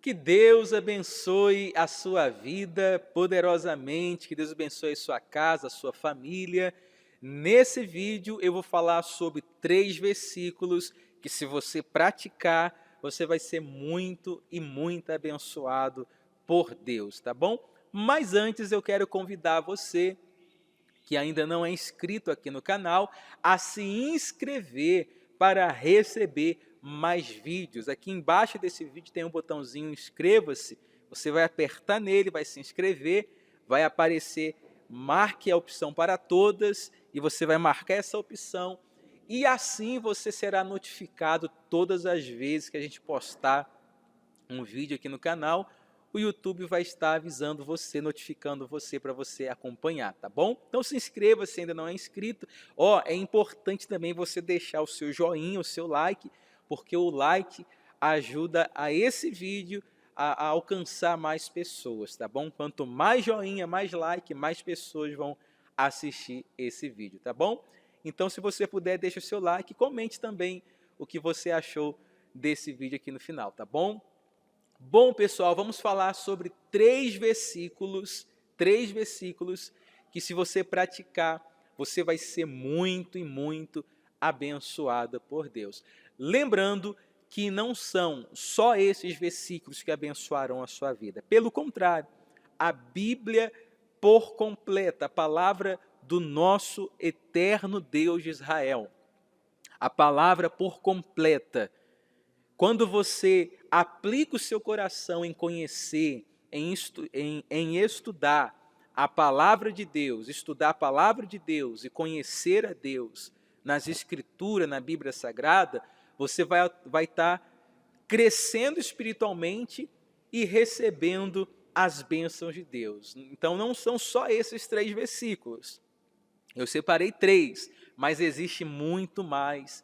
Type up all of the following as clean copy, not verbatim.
Que Deus abençoe a sua vida poderosamente, que Deus abençoe a sua casa, a sua família. Nesse vídeo eu vou falar sobre 3 versículos que, se você praticar, você vai ser muito e muito abençoado por Deus, tá bom? Mas antes eu quero convidar você que ainda não é inscrito aqui no canal, a se inscrever para receber mais vídeos. Aqui embaixo desse vídeo tem um botãozinho inscreva-se, você vai apertar nele, vai se inscrever, vai aparecer, marque a opção para todas, e você vai marcar essa opção, e assim você será notificado todas as vezes que a gente postar um vídeo aqui no canal. O YouTube vai estar avisando você, notificando você para você acompanhar, tá bom? Então se inscreva se ainda não é inscrito. É importante também você deixar o seu joinha, o seu like, porque o like ajuda a esse vídeo a alcançar mais pessoas, tá bom? Quanto mais joinha, mais like, mais pessoas vão assistir esse vídeo, tá bom? Então, se você puder, deixa o seu like, comente também o que você achou desse vídeo aqui no final, tá bom? Bom, pessoal, vamos falar sobre 3 versículos que, se você praticar, você vai ser muito e muito abençoada por Deus. Lembrando que não são só esses versículos que abençoarão a sua vida. Pelo contrário, a Bíblia por completa, a palavra do nosso eterno Deus de Israel, a palavra por completa, quando você aplica o seu coração em conhecer, em estudar a palavra de Deus, estudar a palavra de Deus e conhecer a Deus nas Escrituras, na Bíblia Sagrada, você vai estar crescendo espiritualmente e recebendo as bênçãos de Deus. Então não são só esses 3 versículos. Eu separei 3, mas existe muito mais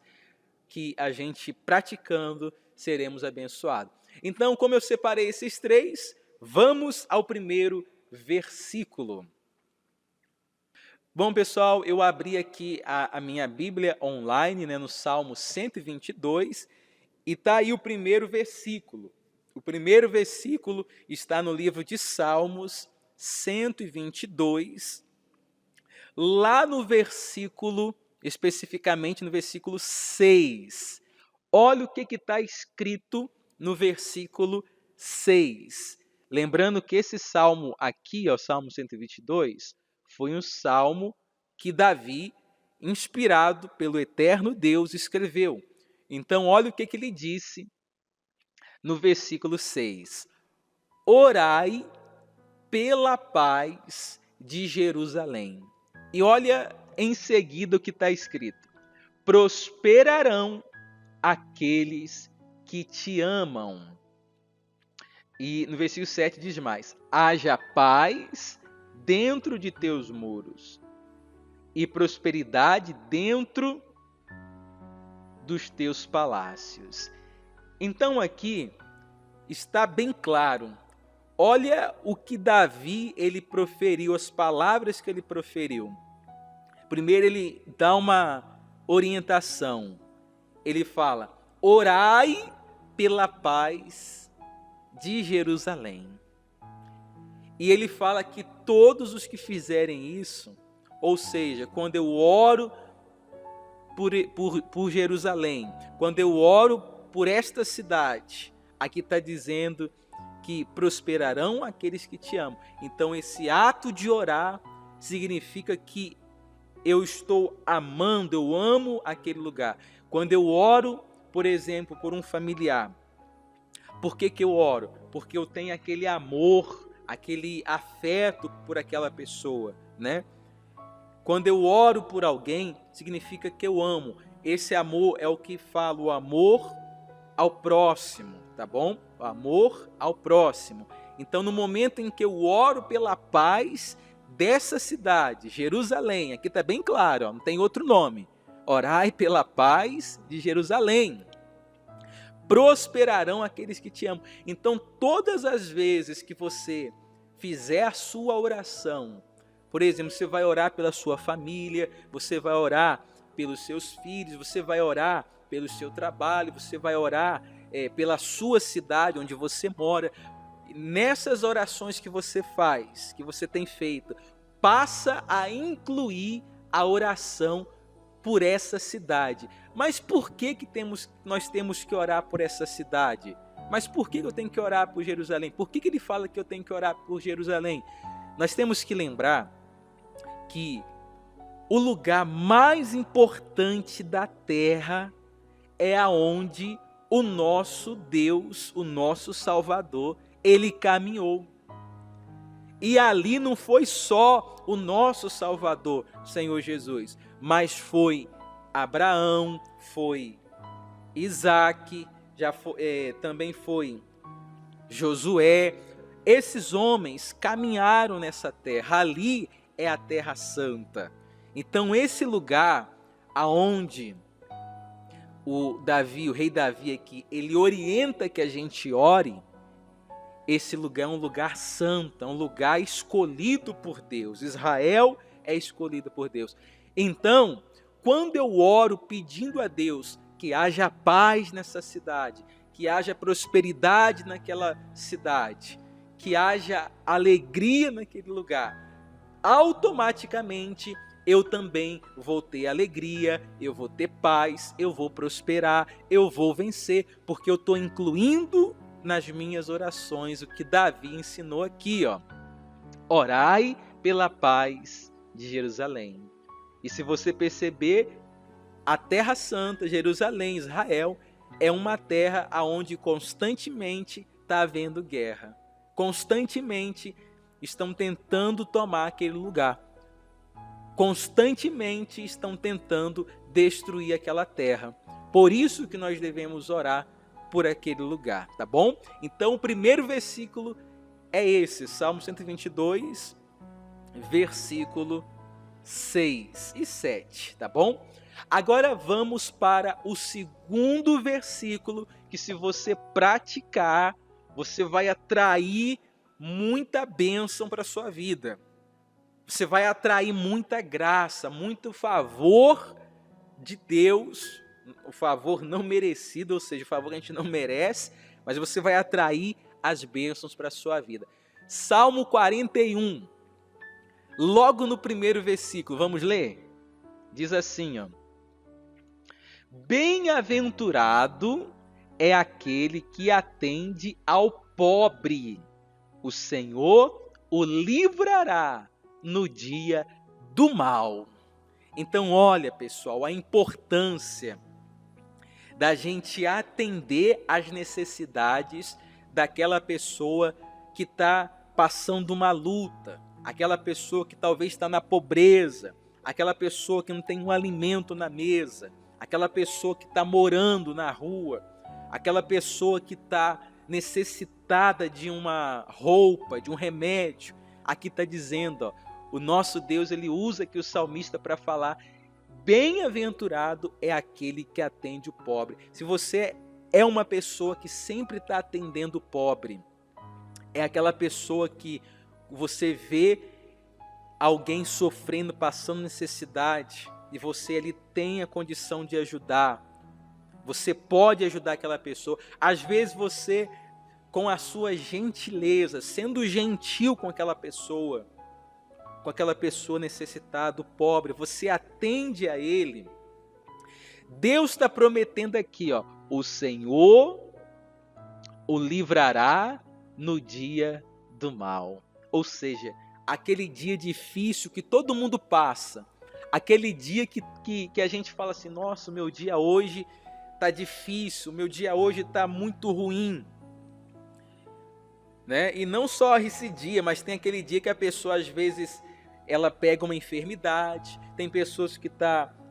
que a gente praticando seremos abençoados. Então, como eu separei esses 3, vamos ao primeiro versículo. Bom, pessoal, eu abri aqui a minha Bíblia online, no Salmo 122, e está aí o primeiro versículo. O primeiro versículo está no livro de Salmos 122, lá no versículo, especificamente no versículo 6. Olha o que está escrito no versículo 6. Lembrando que esse salmo aqui, o Salmo 122, foi um salmo que Davi, inspirado pelo eterno Deus, escreveu. Então, olha o que ele disse no versículo 6. Orai pela paz de Jerusalém. E olha em seguida o que está escrito. Prosperarão aqueles que te amam. E no versículo 7 diz mais: haja paz dentro de teus muros e prosperidade dentro dos teus palácios. Então aqui está bem claro. Olha o que Davi ele proferiu, as palavras que ele proferiu. Primeiro ele dá uma orientação. Ele fala: orai pela paz de Jerusalém. E ele fala que todos os que fizerem isso, ou seja, quando eu oro por Jerusalém, quando eu oro por esta cidade, aqui está dizendo que prosperarão aqueles que te amam. Então esse ato de orar significa que eu estou amando, eu amo aquele lugar. Quando eu oro, por exemplo, por um familiar, por que eu oro? Porque eu tenho aquele amor, aquele afeto por aquela pessoa, né? Quando eu oro por alguém, significa que eu amo. Esse amor é o que fala, o amor ao próximo, tá bom? O amor ao próximo. Então, no momento em que eu oro pela paz dessa cidade, Jerusalém, aqui está bem claro, não tem outro nome. Orai pela paz de Jerusalém. Prosperarão aqueles que te amam. Então, todas as vezes que você fizer a sua oração, por exemplo, você vai orar pela sua família, você vai orar pelos seus filhos, você vai orar pelo seu trabalho, você vai orar pela sua cidade, onde você mora. Nessas orações que você faz, que você tem feito, passa a incluir a oração por essa cidade. Mas por que nós temos que orar por essa cidade? Mas por que eu tenho que orar por Jerusalém? Por que ele fala que eu tenho que orar por Jerusalém? Nós temos que lembrar que o lugar mais importante da terra é aonde o nosso Deus, o nosso Salvador, ele caminhou. E ali não foi só o nosso Salvador, Senhor Jesus, mas foi Abraão, foi Isaac, também foi Josué. Esses homens caminharam nessa terra. Ali é a Terra Santa. Então esse lugar aonde o rei Davi aqui, ele orienta que a gente ore, esse lugar é um lugar santo, é um lugar escolhido por Deus. Israel é escolhido por Deus. Então, quando eu oro pedindo a Deus que haja paz nessa cidade, que haja prosperidade naquela cidade, que haja alegria naquele lugar, automaticamente eu também vou ter alegria, eu vou ter paz, eu vou prosperar, eu vou vencer, porque eu estou incluindo nas minhas orações o que Davi ensinou aqui, ó. Orai pela paz de Jerusalém. E se você perceber, a Terra Santa, Jerusalém, Israel, é uma terra onde constantemente está havendo guerra. Constantemente estão tentando tomar aquele lugar. Constantemente estão tentando destruir aquela terra. Por isso que nós devemos orar por aquele lugar, tá bom? Então o primeiro versículo é esse, Salmo 122, versículo 6 e 7, tá bom? Agora vamos para o segundo versículo, que se você praticar, você vai atrair muita bênção para a sua vida. Você vai atrair muita graça, muito favor de Deus, o favor não merecido, ou seja, o favor que a gente não merece, mas você vai atrair as bênçãos para a sua vida. Salmo 41, logo no primeiro versículo, vamos ler? Diz assim, ó: Bem-aventurado é aquele que atende ao pobre, o Senhor o livrará no dia do mal. Então olha, pessoal, a importância da gente atender às necessidades daquela pessoa que está passando uma luta, aquela pessoa que talvez está na pobreza, aquela pessoa que não tem um alimento na mesa, aquela pessoa que está morando na rua, aquela pessoa que está necessitada de uma roupa, de um remédio. Aqui está dizendo, ó, o nosso Deus, ele usa aqui o salmista para falar: bem-aventurado é aquele que atende o pobre. Se você é uma pessoa que sempre está atendendo o pobre, é aquela pessoa que você vê alguém sofrendo, passando necessidade, e você ali tem a condição de ajudar, você pode ajudar aquela pessoa. Às vezes você, com a sua gentileza, sendo gentil com aquela pessoa necessitada, pobre, você atende a ele. Deus está prometendo aqui, ó, o Senhor o livrará no dia do mal. Ou seja, aquele dia difícil que todo mundo passa, aquele dia que a gente fala assim: nossa, o meu dia hoje está difícil, o meu dia hoje está muito ruim. Né? E não só esse dia, mas tem aquele dia que a pessoa às vezes ela pega uma enfermidade, tem pessoas que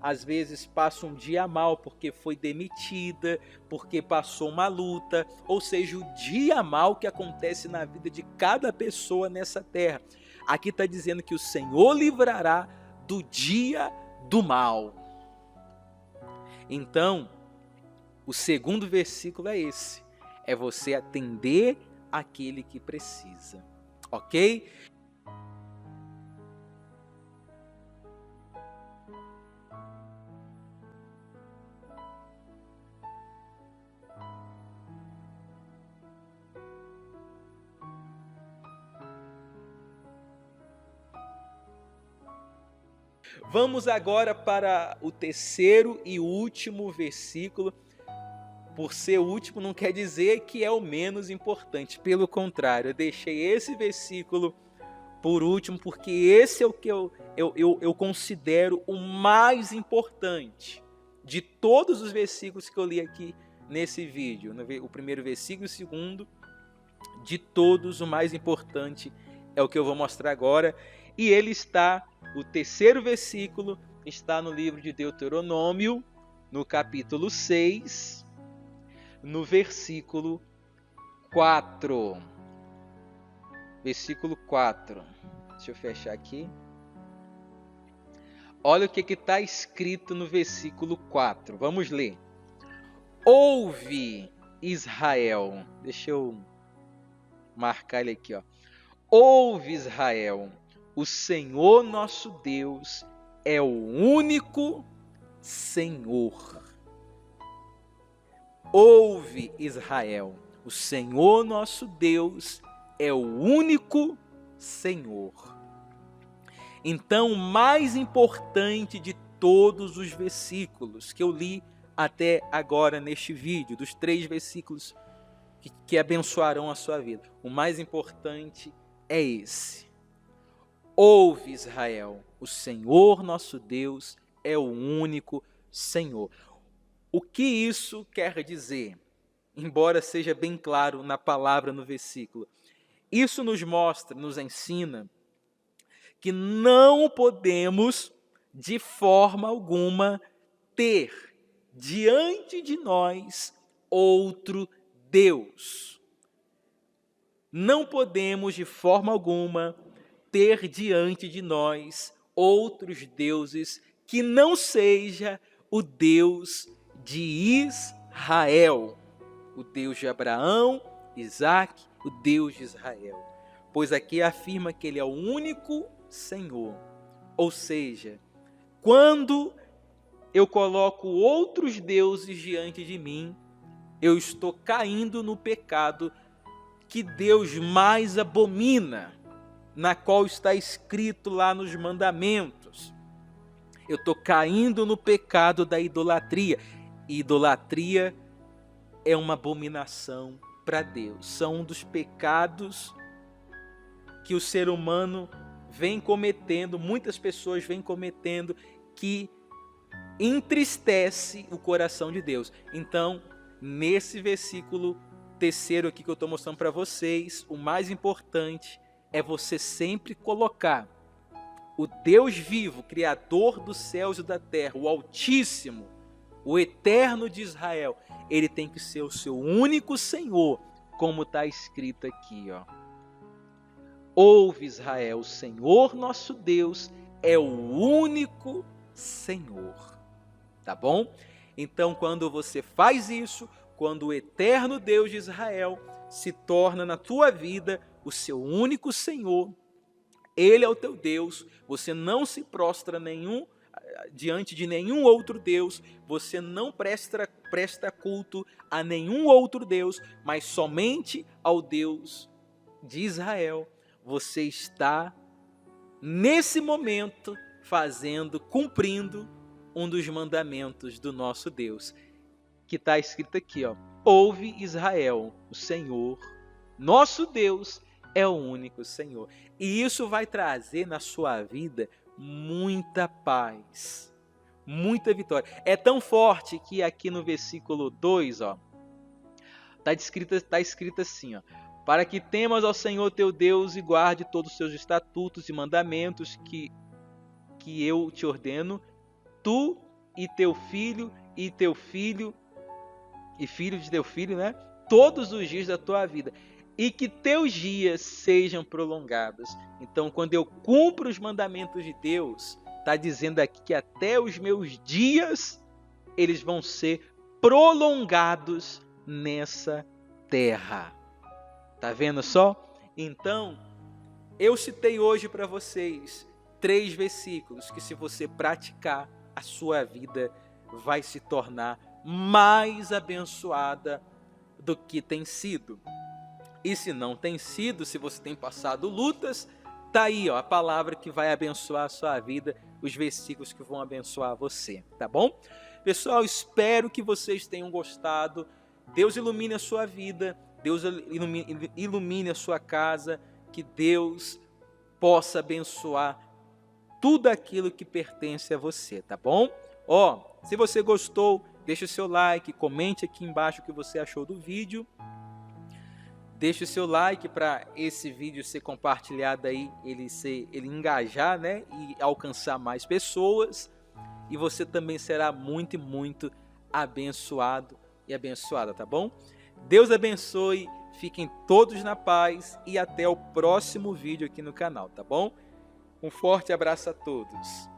às vezes passam um dia mal porque foi demitida, porque passou uma luta, ou seja, o dia mal que acontece na vida de cada pessoa nessa terra. Aqui está dizendo que o Senhor livrará do dia do mal. Então, o segundo versículo é esse, é você atender aquele que precisa, ok? Vamos agora para o terceiro e último versículo. Por ser o último não quer dizer que é o menos importante. Pelo contrário, eu deixei esse versículo por último, porque esse é o que eu considero o mais importante de todos os versículos que eu li aqui nesse vídeo. O primeiro versículo e o segundo, de todos, o mais importante é o que eu vou mostrar agora. E ele está, o terceiro versículo, está no livro de Deuteronômio, no capítulo 6, no versículo 4. Versículo 4. Deixa eu fechar aqui. Olha o que está escrito no versículo 4. Vamos ler. Ouve, Israel. Deixa eu marcar ele aqui, ó. Ouve, Israel. O Senhor nosso Deus é o único Senhor. Ouve, Israel. O Senhor nosso Deus é o único Senhor. Então, o mais importante de todos os versículos que eu li até agora neste vídeo, dos 3 versículos que abençoarão a sua vida, o mais importante é esse. Ouve, Israel, o Senhor nosso Deus é o único Senhor. O que isso quer dizer? Embora seja bem claro na palavra, no versículo, isso nos mostra, nos ensina que não podemos, de forma alguma, ter diante de nós outro Deus. Não podemos, de forma alguma, ter diante de nós outros deuses que não seja o Deus de Israel, o Deus de Abraão, Isaque, o Deus de Israel. Pois aqui afirma que ele é o único Senhor. Ou seja, quando eu coloco outros deuses diante de mim, eu estou caindo no pecado que Deus mais abomina, na qual está escrito lá nos mandamentos. Eu estou caindo no pecado da idolatria. Idolatria é uma abominação para Deus. São um dos pecados que o ser humano vem cometendo, muitas pessoas vêm cometendo, que entristece o coração de Deus. Então, nesse versículo terceiro aqui que eu estou mostrando para vocês, o mais importante é você sempre colocar o Deus vivo, Criador dos céus e da terra, o Altíssimo, o Eterno de Israel. Ele tem que ser o seu único Senhor, como está escrito aqui, ó. Ouve, Israel, o Senhor nosso Deus é o único Senhor. Tá bom? Então, quando você faz isso, quando o eterno Deus de Israel se torna na tua vida o seu único Senhor, Ele é o teu Deus, você não se prostra diante de nenhum outro Deus, você não presta culto a nenhum outro Deus, mas somente ao Deus de Israel. Você está, nesse momento, cumprindo um dos mandamentos do nosso Deus, que está escrito aqui, ó. Ouve, Israel, o Senhor, nosso Deus, é o único Senhor. E isso vai trazer na sua vida muita paz, muita vitória. É tão forte que aqui no versículo 2, ó, tá escrito assim, ó: para que temas ao Senhor teu Deus e guarde todos os seus estatutos e mandamentos que eu te ordeno, tu e teu filho e teu filho e filho de teu filho, né? Todos os dias da tua vida, e que teus dias sejam prolongados. Então, quando eu cumpro os mandamentos de Deus, está dizendo aqui que até os meus dias eles vão ser prolongados nessa terra. Tá vendo só? Então, eu citei hoje para vocês 3 versículos que, se você praticar, a sua vida vai se tornar mais abençoada do que tem sido. E se não tem sido, se você tem passado lutas, tá aí, ó, a palavra que vai abençoar a sua vida, os versículos que vão abençoar você, tá bom? Pessoal, espero que vocês tenham gostado. Deus ilumine a sua vida, Deus ilumine a sua casa, que Deus possa abençoar tudo aquilo que pertence a você, tá bom? Ó, se você gostou, deixa o seu like, comente aqui embaixo o que você achou do vídeo. Deixa o seu like para esse vídeo ser compartilhado aí, ele engajar, né, e alcançar mais pessoas. E você também será muito, muito abençoado e abençoada, tá bom? Deus abençoe, fiquem todos na paz e até o próximo vídeo aqui no canal, tá bom? Um forte abraço a todos.